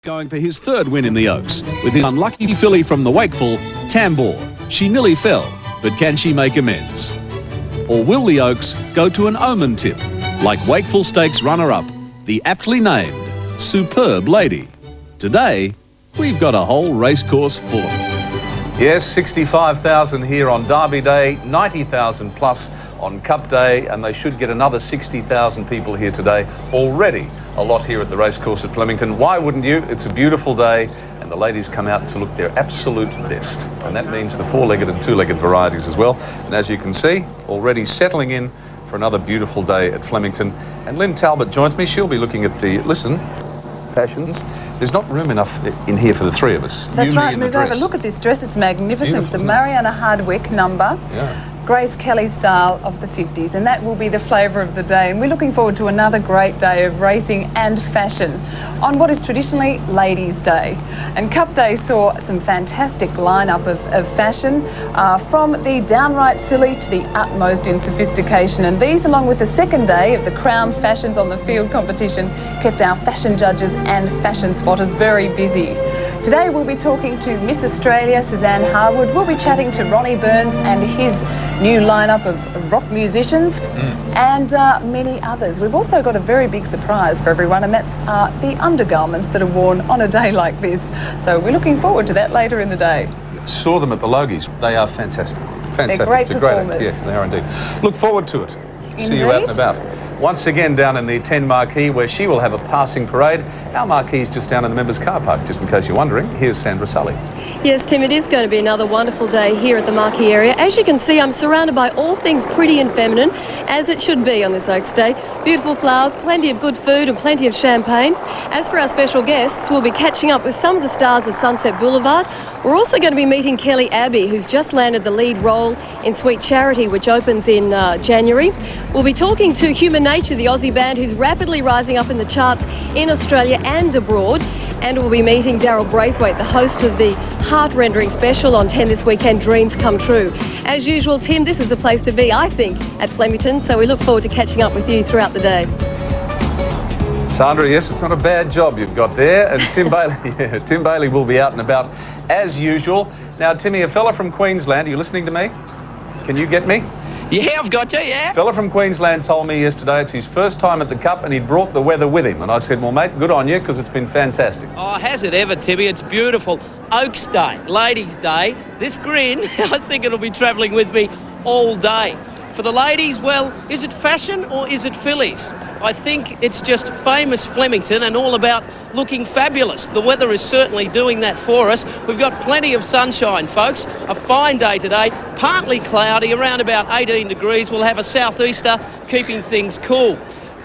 Going for his third win in the Oaks, with his unlucky filly from the Wakeful, Tambor. She nearly fell, but can she make amends? Or will the Oaks go to an omen tip, like Wakeful Stakes runner-up, the aptly named Superb Lady? Today, we've got a whole racecourse full of them. Yes, 65,000 here on Derby Day, 90,000 plus on Cup Day, and they should get another 60,000 people here today. Already a lot here at the racecourse at Flemington. Why wouldn't you? It's a beautiful day, and the ladies come out to look their absolute best. And that means the four-legged and two-legged varieties as well. And as you can see, already settling in for another beautiful day at Flemington. And Lynn Talbot joins me. She'll be looking at the, fashions. There's not room enough in here for the three of us. That's right, move over. Look at this dress, it's magnificent. It's a Mariana Hardwick number. Yeah. Grace Kelly style of the 50s, and that will be the flavour of the day. And we're looking forward to another great day of racing and fashion on what is traditionally Ladies' Day. And Cup Day saw some fantastic lineup of fashion, from the downright silly to the utmost in sophistication. And these, along with the second day of the Crown Fashions on the Field competition, kept our fashion judges and fashion spotters very busy. Today we'll be talking to Miss Australia, Suzanne Harwood. We'll be chatting to Ronnie Burns and his new lineup of rock musicians and many others. We've also got a very big surprise for everyone, and that's the undergarments that are worn on a day like this. So we're looking forward to that later in the day. Saw them at the Logies. They are fantastic. Fantastic. They're great it's a performers. Great, yes, they are indeed. Look forward to it. See you out and Indeed. about. Once again down in the 10 marquee, where she will have a passing parade. Our marquee's just down in the members' car park, just in case you're wondering. Here's Sandra Sully. Yes, Tim, it is going to be another wonderful day here at the marquee area. As you can see, I'm surrounded by all things pretty and feminine, as it should be on this Oaks Day. Beautiful flowers, plenty of good food and plenty of champagne. As for our special guests, we'll be catching up with some of the stars of Sunset Boulevard. We're also going to be meeting Kelly Abbey, who's just landed the lead role in Sweet Charity, which opens in January. We'll be talking to Human Nature, the Aussie band who's rapidly rising up in the charts in Australia and abroad. And we'll be meeting Daryl Braithwaite, the host of the heart-rendering special on 10 this weekend, Dreams Come True. As usual, Tim, this is a place to be, I think, at Flemington, so we look forward to catching up with you throughout the day. Sandra, yes, it's not a bad job you've got there. And Tim Bailey, Tim Bailey will be out and about as usual. Now, Timmy, a fella from Queensland, are you listening to me? Can you get me? Yeah, I've got you, yeah. A fella from Queensland told me yesterday it's his first time at the Cup and he'd brought the weather with him. And I said, well, mate, good on you, because it's been fantastic. Oh, has it ever, Timmy? It's beautiful. Oaks Day, Ladies' Day. This grin, I think it'll be travelling with me all day. For the ladies, well, is it fashion or is it fillies? I think it's just famous Flemington and all about looking fabulous. The weather is certainly doing that for us. We've got plenty of sunshine, folks. A fine day today, partly cloudy, around about 18 degrees. We'll have a southeaster, keeping things cool.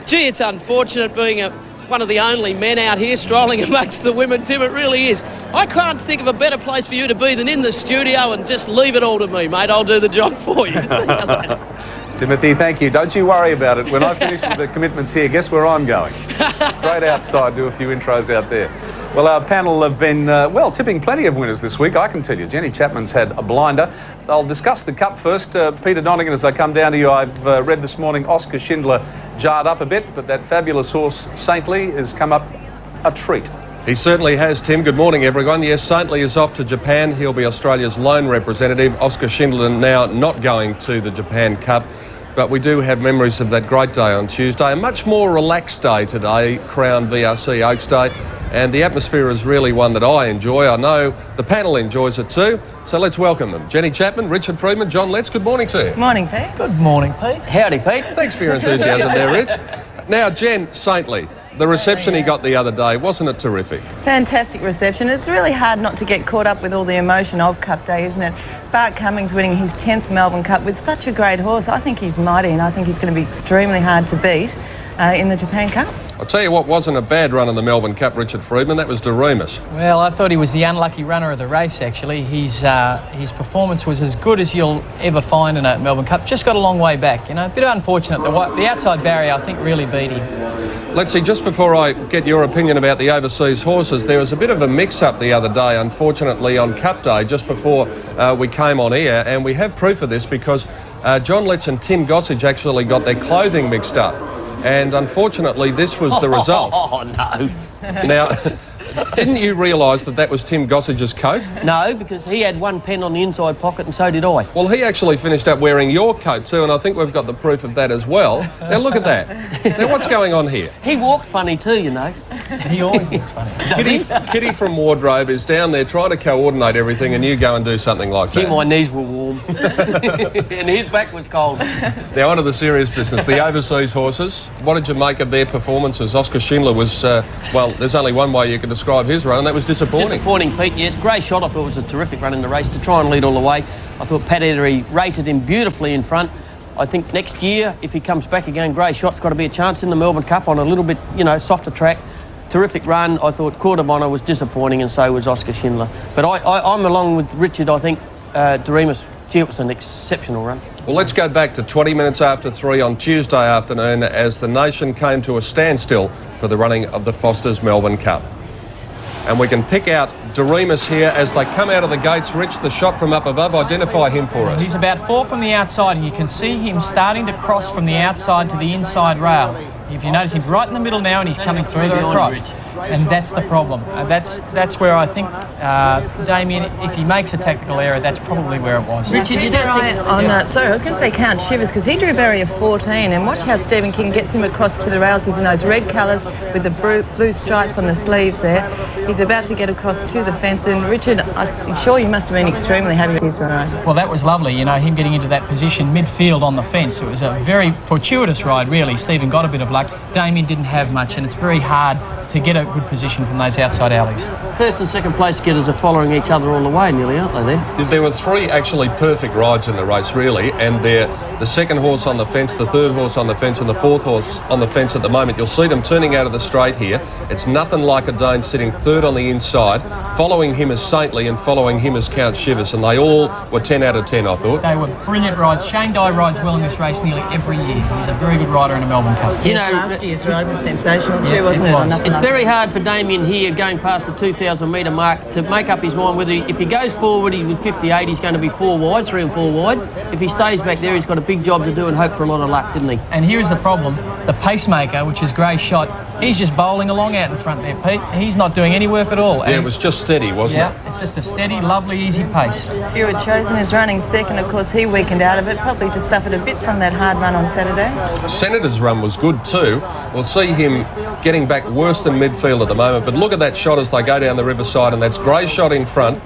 Gee, it's unfortunate being one of the only men out here strolling amongst the women, Tim. It really is. I can't think of a better place for you to be than in the studio, and just leave it all to me, mate. I'll do the job for you. Timothy, thank you. Don't you worry about it. When I finish with the commitments here, guess where I'm going? Straight outside, do a few intros out there. Well, our panel have been, tipping plenty of winners this week, I can tell you. Jenny Chapman's had a blinder. I'll discuss the Cup first. Peter Donegan, as I come down to you, I've read this morning Oscar Schindler jarred up a bit, but that fabulous horse, Saintly, has come up a treat. He certainly has, Tim. Good morning, everyone. Yes, Saintly is off to Japan. He'll be Australia's lone representative. Oscar Schindler now not going to the Japan Cup. But we do have memories of that great day on Tuesday. A much more relaxed day today, Crown VRC Oaks Day. And the atmosphere is really one that I enjoy. I know the panel enjoys it too. So let's welcome them. Jenny Chapman, Richard Freeman, John Letts, good morning to you. Morning, Pete. Good morning, Pete. Howdy, Pete. Thanks for your enthusiasm there, Rich. Now, Jen, Saintly. The reception he got the other day, wasn't it terrific? Fantastic reception. It's really hard not to get caught up with all the emotion of Cup Day, isn't it? Bart Cummings winning his 10th Melbourne Cup with such a great horse. I think he's mighty, and I think he's going to be extremely hard to beat in the Japan Cup. I'll tell you what wasn't a bad run in the Melbourne Cup, Richard Freeman, that was De Remus. Well, I thought he was the unlucky runner of the race, actually. His performance was as good as you'll ever find in a Melbourne Cup. Just got a long way back, you know. A bit unfortunate. The outside barrier, I think, really beat him. Let's see, just before I get your opinion about the overseas horses, there was a bit of a mix-up the other day, unfortunately, on Cup Day, just before we came on air, and we have proof of this because John Letts and Tim Gossage actually got their clothing mixed up. And unfortunately, this was the result. Oh, no. Now, Didn't you realise that was Tim Gossage's coat? No, because he had one pen on the inside pocket and so did I. Well, he actually finished up wearing your coat too, and I think we've got the proof of that as well. Now look at that. Now what's going on here? He walked funny too, you know. He always walks funny. Kitty from Wardrobe is down there trying to coordinate everything, and you go and do something like that. Gee, my knees were warm. And his back was cold. Now on to the serious business, the overseas horses. What did you make of their performances? Oscar Schindler was, well, there's only one way you can describe his run, and that was disappointing. Disappointing, Pete, yes. Grey Shot, I thought, was a terrific run in the race to try and lead all the way. I thought Pat Etery rated him beautifully in front. I think next year, if he comes back again, Grey Shot's got to be a chance in the Melbourne Cup on a little bit, you know, softer track. Terrific run. I thought Court of Honour was disappointing, and so was Oscar Schindler. But I'm along with Richard. I think Doremus, it was an exceptional run. Well, let's go back to 20 minutes after 3 on Tuesday afternoon as the nation came to a standstill for the running of the Foster's Melbourne Cup. And we can pick out Doremus here as they come out of the gates. Rich, the shot from up above, identify him for us. He's about 4 from the outside, and you can see him starting to cross from the outside to the inside rail. If you notice, he's right in the middle now, and he's coming further across. And that's the problem. That's where I think Damien, if he makes a tactical error, that's probably where it was. Richard, you don't think... sorry, I was going to say Count Shivers, because he drew barrier 14, and watch how Stephen King gets him across to the rails. He's in those red colours with the blue stripes on the sleeves there. He's about to get across to the fence, and Richard, I'm sure you must have been extremely happy with his ride. Well, that was lovely, you know, him getting into that position midfield on the fence. It was a very fortuitous ride, really. Stephen got a bit of luck. Damien didn't have much, and it's very hard to get a good position from those outside alleys. First and second place getters are following each other all the way, nearly, aren't they, there? There were 3 actually perfect rides in the race, really, and they're the second horse on the fence, the third horse on the fence, and the fourth horse on the fence at the moment. You'll see them turning out of the straight here. It's Nothing Like a Dane sitting third on the inside. Following him is Saintly, and following him is Count Shivers, and they all were 10 out of 10, I thought. They were brilliant rides. Shane Dye rides well in this race nearly every year. He's a very good rider in a Melbourne Cup. You know, last year's ride was sensational too, wasn't it? It's very hard for Damien here, going past the 2,000 metre mark, to make up his mind whether if he goes forward, he's with 58, he's going to be 4 wide, 3 and 4 wide. If he stays back there, he's got a big job to do and hope for a lot of luck, didn't he? And here is the problem. The pacemaker, which is Grey Shot, he's just bowling along out in front there, Pete. He's not doing any work at all. Yeah, it was just steady, wasn't it? Yeah, it's just a steady, lovely, easy pace. Fewer Chosen is running second. Of course, he weakened out of it, probably just suffered a bit from that hard run on Saturday. Senator's run was good too. We'll see him getting back worse than midfield at the moment, but look at that shot as they go down the riverside, and that's Grey Shot in front.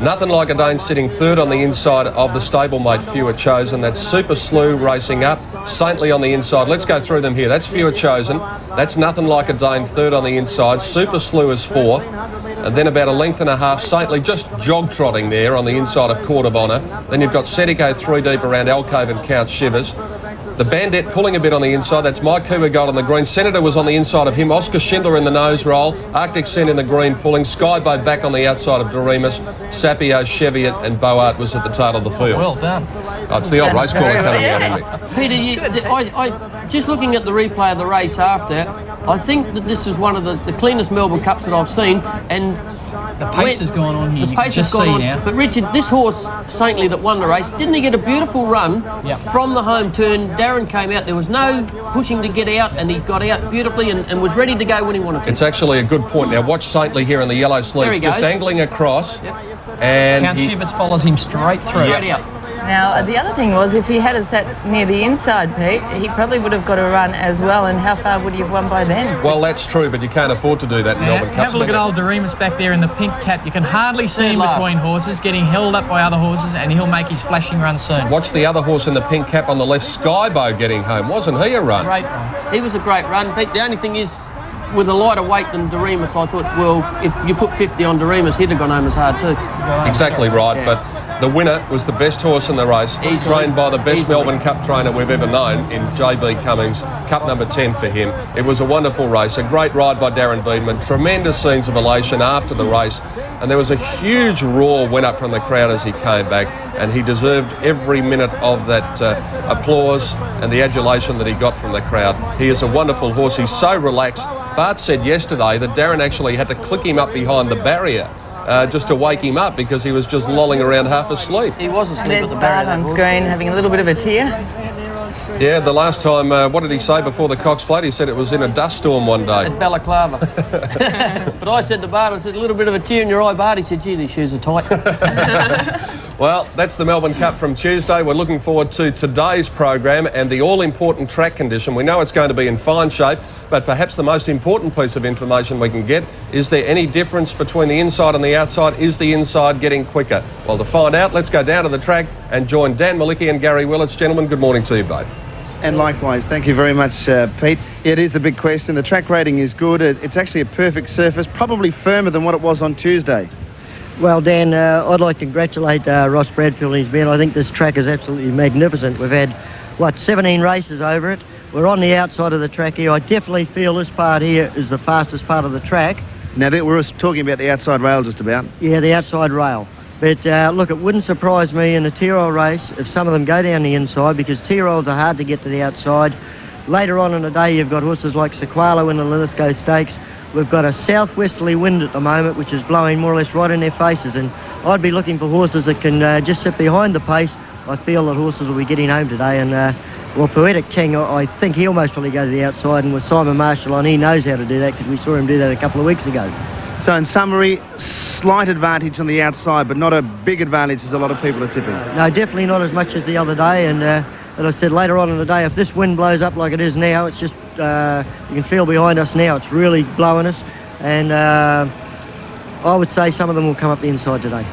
Nothing Like a Dane sitting third on the inside of the stablemate Fewer Chosen. That's Super Slew racing up. Saintly on the inside. Let's go through them here. That's Fewer Chosen. That's Nothing Like a Dane third on the inside. Super Slew is fourth. And then about a length and a half, Saintly just jog-trotting there on the inside of Court of Honour. Then you've got Setico 3 deep around Alcove and Count Shivers. The Bandit pulling a bit on the inside. That's Mike Cougar Gold on the green. Senator was on the inside of him. Oscar Schindler in the nose roll. Arctic Scent in the green pulling. Skybow back on the outside of Doremus. Sapio, Cheviot and Boart was at the tail of the field. Well done. Oh, it's the old race caller coming out, isn't it? Peter, I just looking at the replay of the race after, I think that this is one of the cleanest Melbourne Cups that I've seen, and the pace has gone on here. The pace has gone on. Now. But Richard, this horse, Saintly, that won the race, didn't he get a beautiful run from the home turn? Darren came out. There was no pushing to get out, and he got out beautifully and was ready to go when he wanted to. It's actually a good point. Now watch Saintly here in the yellow sleeves, just angling across. Yep. And Count Shivers follows him straight through. Straight out. Now, the other thing was, if he had sat near the inside, Pete, he probably would have got a run as well, and how far would he have won by then? Well, that's true, but you can't afford to do that in Melbourne Cup. Have a look at old Doremus back there in the pink cap. You can hardly see him between horses, getting held up by other horses, and he'll make his flashing run soon. Watch the other horse in the pink cap on the left, Skybow, getting home. Wasn't he a run? Great run. He was a great run, Pete. The only thing is, with a lighter weight than Doremus, I thought, well, if you put 50 on Doremus, he'd have gone home as hard too. Exactly right, but the winner was the best horse in the race, trained by the best Melbourne Cup trainer we've ever known in JB Cummings, Cup number 10 for him. It was a wonderful race, a great ride by Darren Beedman, tremendous scenes of elation after the race, and there was a huge roar went up from the crowd as he came back, and he deserved every minute of that applause and the adulation that he got from the crowd. He is a wonderful horse, he's so relaxed. Bart said yesterday that Darren actually had to click him up behind the barrier just to wake him up because he was just lolling around half asleep. He was asleep There's at the barrier. Bart on screen having a little bit of a tear. Yeah, the last time, what did he say before the Cox Plate? He said it was in a dust storm one day. At Balaclava. But I said to Bart, I said, a little bit of a tear in your eye, Bart. He said, gee, these shoes are tight. Well, that's the Melbourne Cup from Tuesday. We're looking forward to today's program and the all-important track condition. We know it's going to be in fine shape, but perhaps the most important piece of information we can get, is there any difference between the inside and the outside? Is the inside getting quicker? Well, to find out, let's go down to the track and join Dan Malicki and Gary Willits. Gentlemen, good morning to you both. And likewise, thank you very much, Pete. Yeah, it is the big question. The track rating is good. It's actually a perfect surface, probably firmer than what it was on Tuesday. Well, Dan, I'd like to congratulate Ross Bradfield and his men. I think this track is absolutely magnificent. We've had, 17 races over it. We're on the outside of the track here. I definitely feel this part here is the fastest part of the track. Now, we're talking about the outside rail just about. Yeah, the outside rail. But look, it wouldn't surprise me in a T-roll race if some of them go down the inside, because T-rolls are hard to get to the outside. Later on in the day, you've got horses like Sequalo in the Lithgow Stakes. We've got a southwesterly wind at the moment, which is blowing more or less right in their faces. And I'd be looking for horses that can just sit behind the pace. I feel that horses will be getting home today. And, well, Poetic King, I think he'll most probably go to the outside. And with Simon Marshall on, he knows how to do that, because we saw him do that a couple of weeks ago. So in summary, slight advantage on the outside, but not a big advantage as a lot of people are tipping. No, definitely not as much as the other day. And as I said, later on in the day, if this wind blows up like it is now, it's just, you can feel behind us now, it's really blowing us. And I would say some of them will come up the inside today.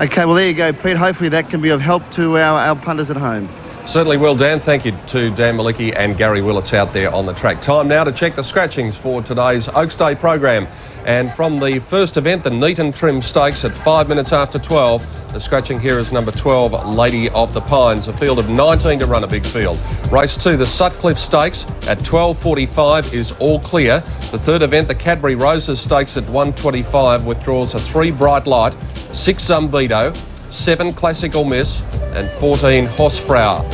Okay, well, there you go, Pete. Hopefully that can be of help to our punters at home. Certainly will, Dan. Thank you to Dan Malicki and Gary Willits out there on the track. Time now to check the scratchings for today's Oaks Day program. And from the first event, the Neat and Trim Stakes at 5 minutes after 12, the scratching here is number 12, Lady of the Pines. A field of 19 to run, a big field. Race 2, the Sutcliffe Stakes at 12:45 is all clear. The third event, the Cadbury Roses Stakes at 1:25, withdraws a 3 Bright Light, 6 Zumbido, 7 Classical Miss and 14 Horsefrau.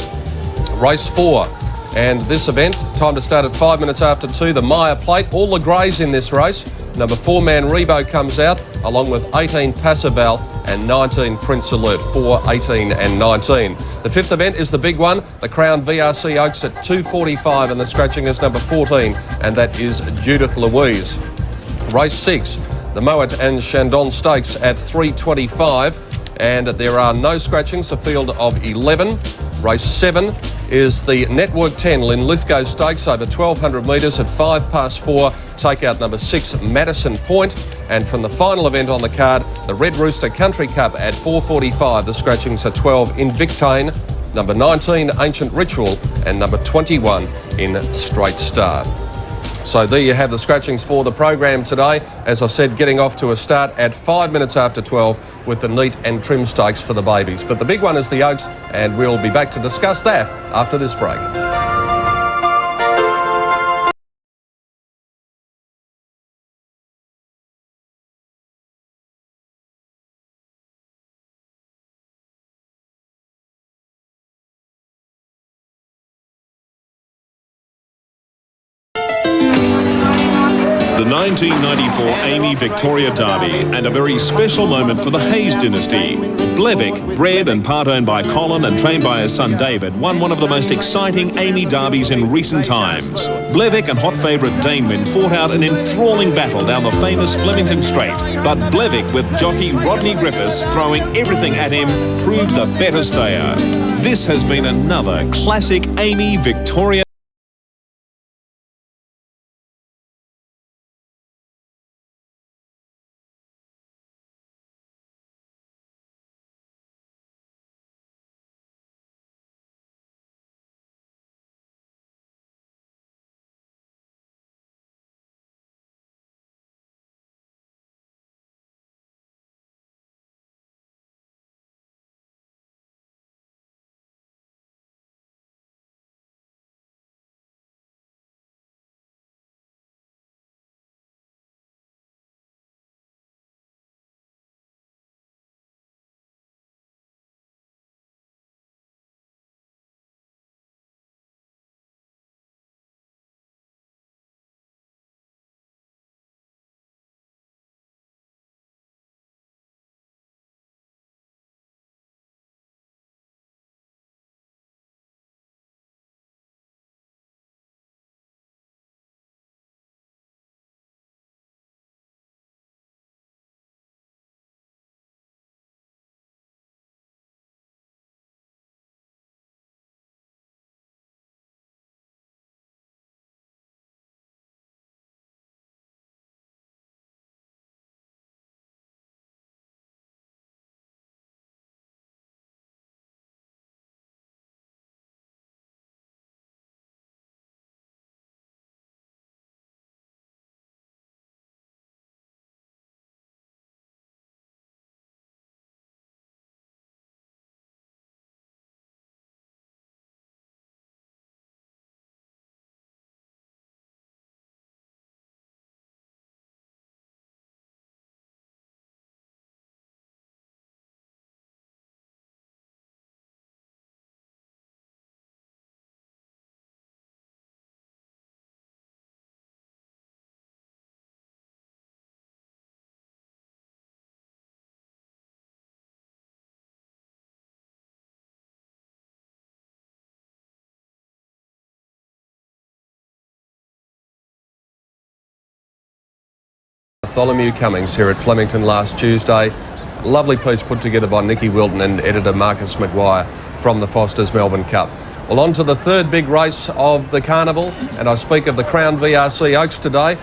Race 4, and this event, time to start at 5 minutes after 2, the Maya Plate. All the greys in this race. Number 4 Man Rebo comes out, along with 18 Passabel and 19 Prince Alert, 4, 18 and 19. The fifth event is the big one, the Crown VRC Oaks at 2:45, and the scratching is number 14, and that is Judith Louise. Race 6, the Moet and Chandon Stakes at 3:25, and there are no scratchings, a field of 11. Race 7 is the Network 10 Linlithgow Stakes over 1,200 metres at 4:05, takeout number 6 Madison Point. And from the final event on the card, the Red Rooster Country Cup at 4:45, the scratchings are 12 Invictane, number 19 Ancient Ritual and number 21 in Straight Star. So there you have the scratchings for the program today. As I said, getting off to a start at 5 minutes after 12 with the Neat and Trim Stakes for the babies. But the big one is the Oaks, and we'll be back to discuss that after this break. The 1994 Amy Victoria Derby, and a very special moment for the Hayes dynasty. Blevick, bred and part-owned by Colin and trained by his son David, won one of the most exciting Amy derbies in recent times. Blevick and hot favourite Damewin fought out an enthralling battle down the famous Flemington Straight, but Blevick, with jockey Rodney Griffiths throwing everything at him, proved the better stayer. This has been another classic Amy Victoria Bartholomew Cummings here at Flemington last Tuesday. Lovely piece put together by Nicky Wilton and editor Marcus Maguire from the Foster's Melbourne Cup. Well, on to the third big race of the carnival, and I speak of the Crown VRC Oaks today.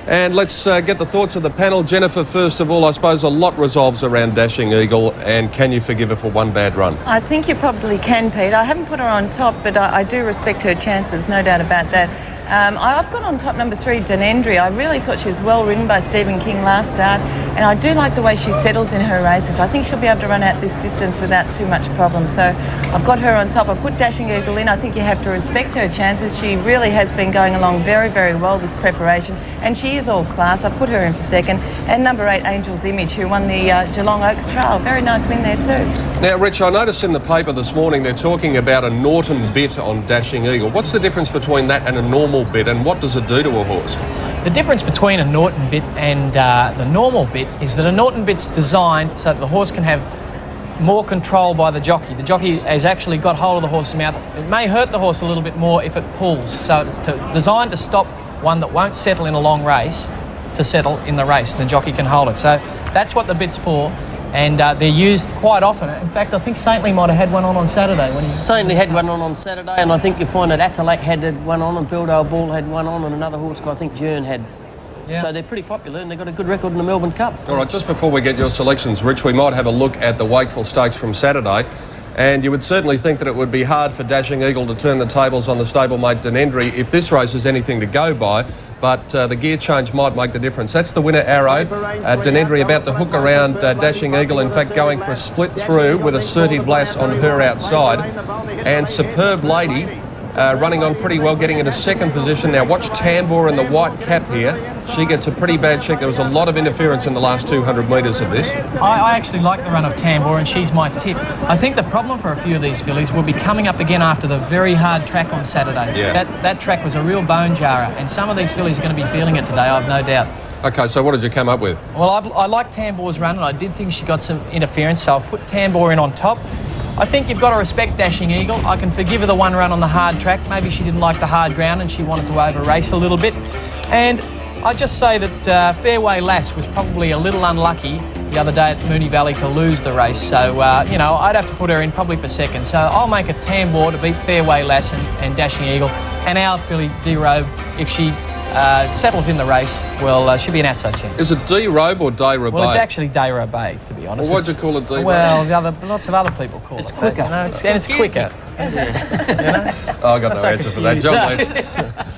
And let's get the thoughts of the panel. Jennifer, first of all, I suppose a lot resolves around Dashing Eagle, and can you forgive her for one bad run? I think you probably can, Pete. I haven't put her on top, but I do respect her chances, no doubt about that. I've got on top number 3, Denendri. I really thought she was well ridden by Stephen King last start, and I do like the way she settles in her races. I think she'll be able to run out this distance without too much problem. So I've got her on top. I put Dashing Eagle in. I think you have to respect her chances. She really has been going along very, very well this preparation, and she is all class. I put her in for second. And number 8, Angel's Image, who won the Geelong Oaks Trail. Very nice win there too. Now, Rich, I noticed in the paper this morning they're talking about a Norton bit on Dashing Eagle. What's the difference between that and a normal bit, and what does it do to a horse? The difference between a Norton bit and the normal bit is that a Norton bit's designed so that the horse can have more control by the jockey. The jockey has actually got hold of the horse's mouth. It may hurt the horse a little bit more if it pulls. So it's designed to stop one that won't settle in a long race to settle in the race. The jockey can hold it. So that's what the bit's for. And they're used quite often. In fact, I think Saintly might have had one on Saturday. Saintly had one on Saturday, and I think you find that Atalac had one on, and Bildale Ball had one on, and another horse I think Jern had. Yeah. So they're pretty popular, and they've got a good record in the Melbourne Cup. All right, just before we get your selections, Rich, we might have a look at the Wakeful Stakes from Saturday. And you would certainly think that it would be hard for Dashing Eagle to turn the tables on the stablemate Denendri if this race is anything to go by, but the gear change might make the difference. That's the winner, Arrow. Denendri about to hook around Dashing Eagle, in fact going for a split through with Assertive Lass on her outside. And Superb Lady running on pretty well, getting into second position. Now watch Tambor in the white cap here. She gets a pretty bad check. There was a lot of interference in the last 200 metres of this. I actually like the run of Tambor, and she's my tip. I think the problem for a few of these fillies will be coming up again after the very hard track on Saturday. Yeah. That track was a real bone jarrer, and some of these fillies are going to be feeling it today, I've no doubt. Okay, so what did you come up with? Well, I like Tambor's run, and I did think she got some interference, so I've put Tambor in on top. I think you've got to respect Dashing Eagle. I can forgive her the one run on the hard track. Maybe she didn't like the hard ground and she wanted to over-race a little bit. And I just say that Fairway Lass was probably a little unlucky the other day at Moonee Valley to lose the race. So, you know, I'd have to put her in probably for second. So I'll make a Tambor to beat Fairway Lass and Dashing Eagle. And our filly, D-Robe, if she settles in the race, well, she'll be an outside chance. Is it D-Robe or Day-Robe? Well, it's actually Day-Robe, to be honest. Well, why'd you call it D-Robe? Well, lots of other people call it. It's quicker. But, it's quicker. Oh, I got no answer for that. John Leach.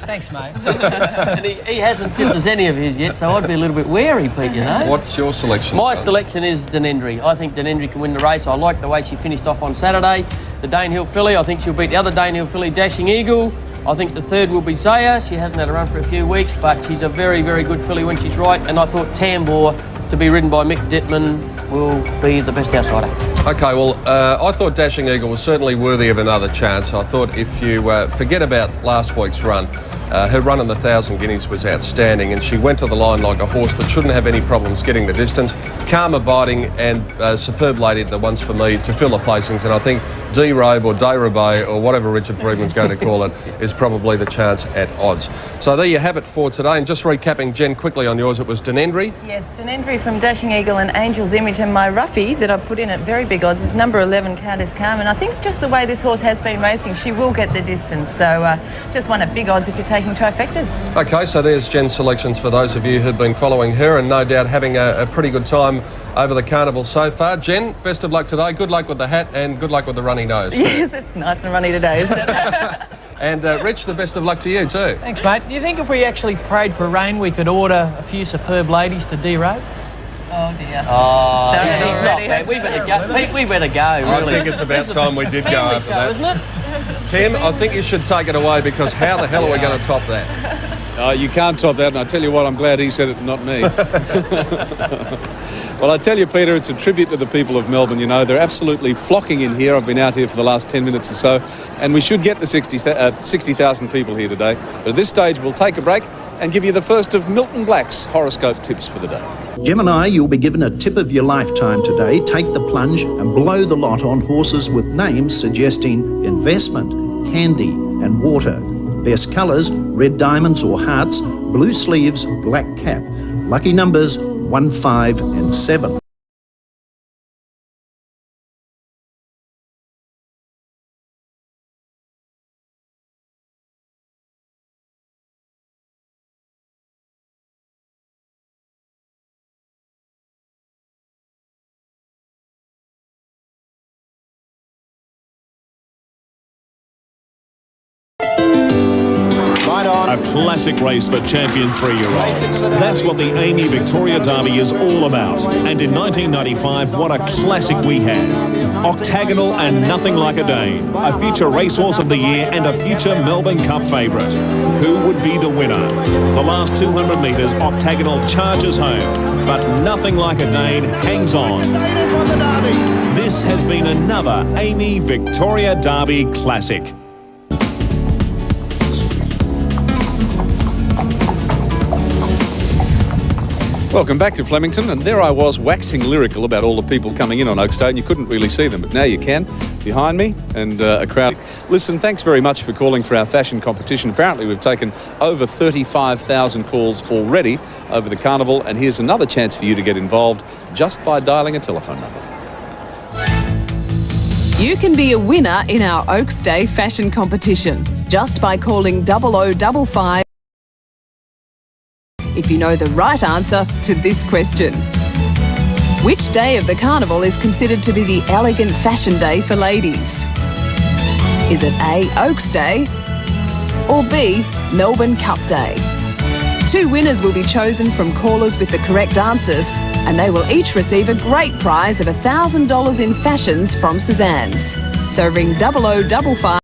Thanks, mate. And he hasn't tipped us any of his yet, so I'd be a little bit wary, Pete, you know. What's your selection? My selection is Denendri. I think Denendri can win the race. I like the way she finished off on Saturday. The Danehill filly, I think she'll beat the other Danehill filly, Dashing Eagle. I think the third will be Zaya. She hasn't had a run for a few weeks, but she's a very, very good filly when she's right. And I thought Tambor, to be ridden by Mick Dittman, will be the best outsider. Okay, well, I thought Dashing Eagle was certainly worthy of another chance. I thought if you forget about last week's run, her run in the 1,000 Guineas was outstanding, and she went to the line like a horse that shouldn't have any problems getting the distance. Calm Abiding and Superb Lady, the ones for me to fill the placings, and I think D-Robe or Day-Robe or whatever Richard Friedman's going to call it is probably the chance at odds. So there you have it for today, and just recapping, Jen, quickly on yours, it was Denendri. Yes, Denendri from Dashing Eagle and Angel's Image, and my roughie that I put in at very big odds is number 11, Countess Carmen. I think just the way this horse has been racing, she will get the distance. So just one at big odds if you're taking trifectas. Okay, so there's Jen's selections for those of you who've been following her and no doubt having a pretty good time over the carnival so far. Jen, best of luck today. Good luck with the hat and good luck with the runny nose. Yes, it's nice and runny today, isn't it? And Rich, the best of luck to you too. Thanks, mate. Do you think if we actually prayed for rain, we could order a few Superb Ladies to D-Robe? Oh dear. Oh, yeah, we better go. Pete, we better go, really. I think it's about time we did go after that. Isn't it? Tim, I think you should take it away, because how the hell are we going to top that? You can't top that, and I tell you what, I'm glad he said it and not me. Well, I tell you, Peter, it's a tribute to the people of Melbourne. You know, they're absolutely flocking in here. I've been out here for the last 10 minutes or so, and we should get the 60,000 people here today. But at this stage, we'll take a break and give you the first of Milton Black's horoscope tips for the day. Gemini, you'll be given a tip of your lifetime today. Take the plunge and blow the lot on horses with names suggesting investment, candy and water. Best colours, red diamonds or hearts, blue sleeves, black cap. Lucky numbers 1, 5 and 7. A classic race for champion 3-year-olds. That's what the Amy Victoria Derby is all about. And in 1995, what a classic we had. Octagonal and Nothing Like a Dane, a future racehorse of the year and a future Melbourne Cup favourite. Who would be the winner? The last 200 metres, Octagonal charges home, but Nothing Like a Dane hangs on. This has been another Amy Victoria Derby classic. Welcome back to Flemington, and there I was waxing lyrical about all the people coming in on Oaks Day, and you couldn't really see them, but now you can, behind me, and a crowd. Listen, thanks very much for calling for our fashion competition. Apparently we've taken over 35,000 calls already over the carnival, and here's another chance for you to get involved just by dialing a telephone number. You can be a winner in our Oaks Day fashion competition just by calling 0055 if you know the right answer to this question. Which day of the carnival is considered to be the elegant fashion day for ladies? Is it A, Oaks Day, or B, Melbourne Cup Day? 2 winners will be chosen from callers with the correct answers, and they will each receive a great prize of $1,000 in fashions from Suzanne's. So ring 0055.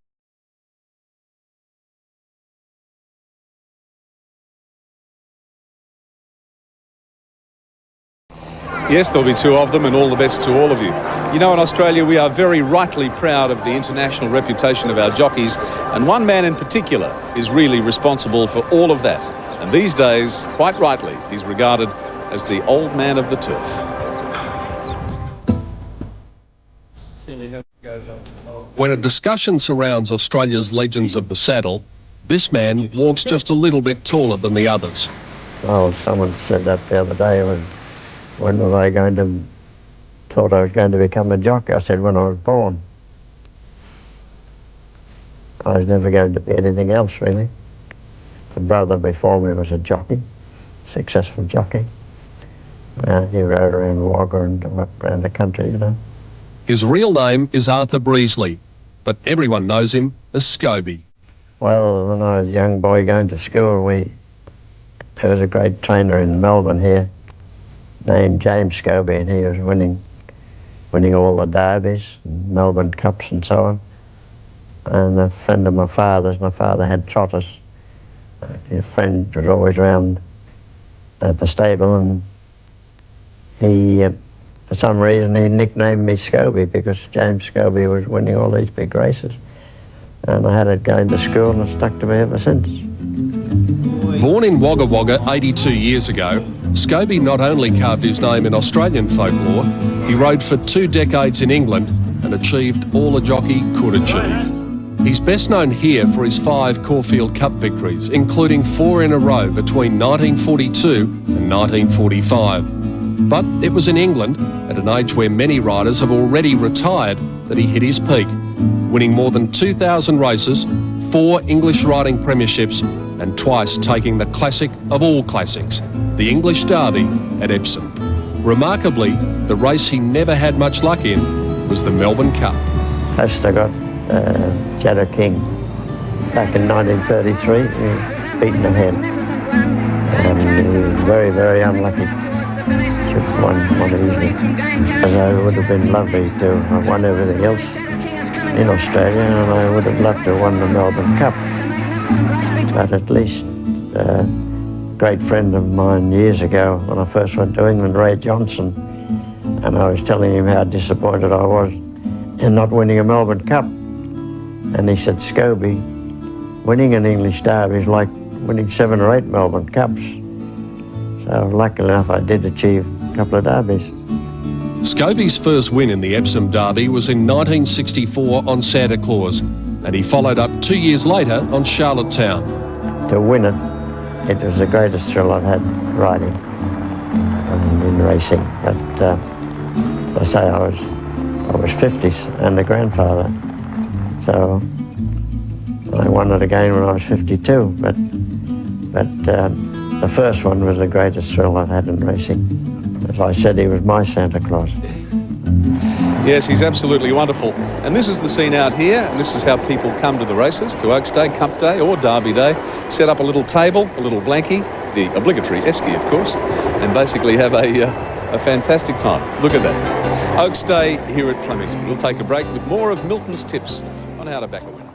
Yes, there'll be 2 of them, and all the best to all of you. You know, in Australia, we are very rightly proud of the international reputation of our jockeys, and one man in particular is really responsible for all of that. And these days, quite rightly, he's regarded as the old man of the turf. When a discussion surrounds Australia's legends of the saddle, this man walks just a little bit taller than the others. Oh, someone said that the other day. When was I thought I was going to become a jockey? I said, when I was born. I was never going to be anything else, really. The brother before me was a jockey, successful jockey. He rode around Wagga and up around the country, you know. His real name is Arthur Breasley, but everyone knows him as Scobie. Well, when I was a young boy going to school, there was a great trainer in Melbourne here named James Scobie, and he was winning all the derbies, and Melbourne Cups and so on. And a friend of my father had trotters. His friend was always around at the stable, and he, for some reason, he nicknamed me Scobie because James Scobie was winning all these big races. And I had it going to school, and it stuck to me ever since. Born in Wagga Wagga 82 years ago, Scobie not only carved his name in Australian folklore, he rode for 2 decades in England and achieved all a jockey could achieve. He's best known here for his 5 Caulfield Cup victories, including 4 in a row between 1942 and 1945. But it was in England, at an age where many riders have already retired, that he hit his peak, winning more than 2,000 races, 4 English riding premierships, and twice taking the classic of all classics, the English Derby at Epsom. Remarkably, the race he never had much luck in was the Melbourne Cup. First I got Shadow King back in 1933, he was beaten ahead. And he was very, very unlucky. Should have won easily. As I would have been lovely to have won everything else in Australia, and I would have loved to have won the Melbourne Cup. But at least a great friend of mine years ago, when I first went to England, Ray Johnson, and I was telling him how disappointed I was in not winning a Melbourne Cup. And he said, Scobie, winning an English Derby is like winning 7 or 8 Melbourne Cups. So luckily enough, I did achieve a couple of derbies. Scobie's first win in the Epsom Derby was in 1964 on Santa Claus, and he followed up 2 years later on Charlottetown. To win it it was the greatest thrill I've had riding and in racing. But as I say, I was 50s and a grandfather, so I won it again when I was 52. But the first one was the greatest thrill I've had in racing. As I said, he was my Santa Claus. Yes, he's absolutely wonderful. And this is the scene out here, and this is how people come to the races, to Oaks Day, Cup Day or Derby Day. Set up a little table, a little blankie, the obligatory esky, of course, and basically have a fantastic time. Look at that. Oaks Day here at Flemington. We'll take a break with more of Milton's tips on how to back a winner.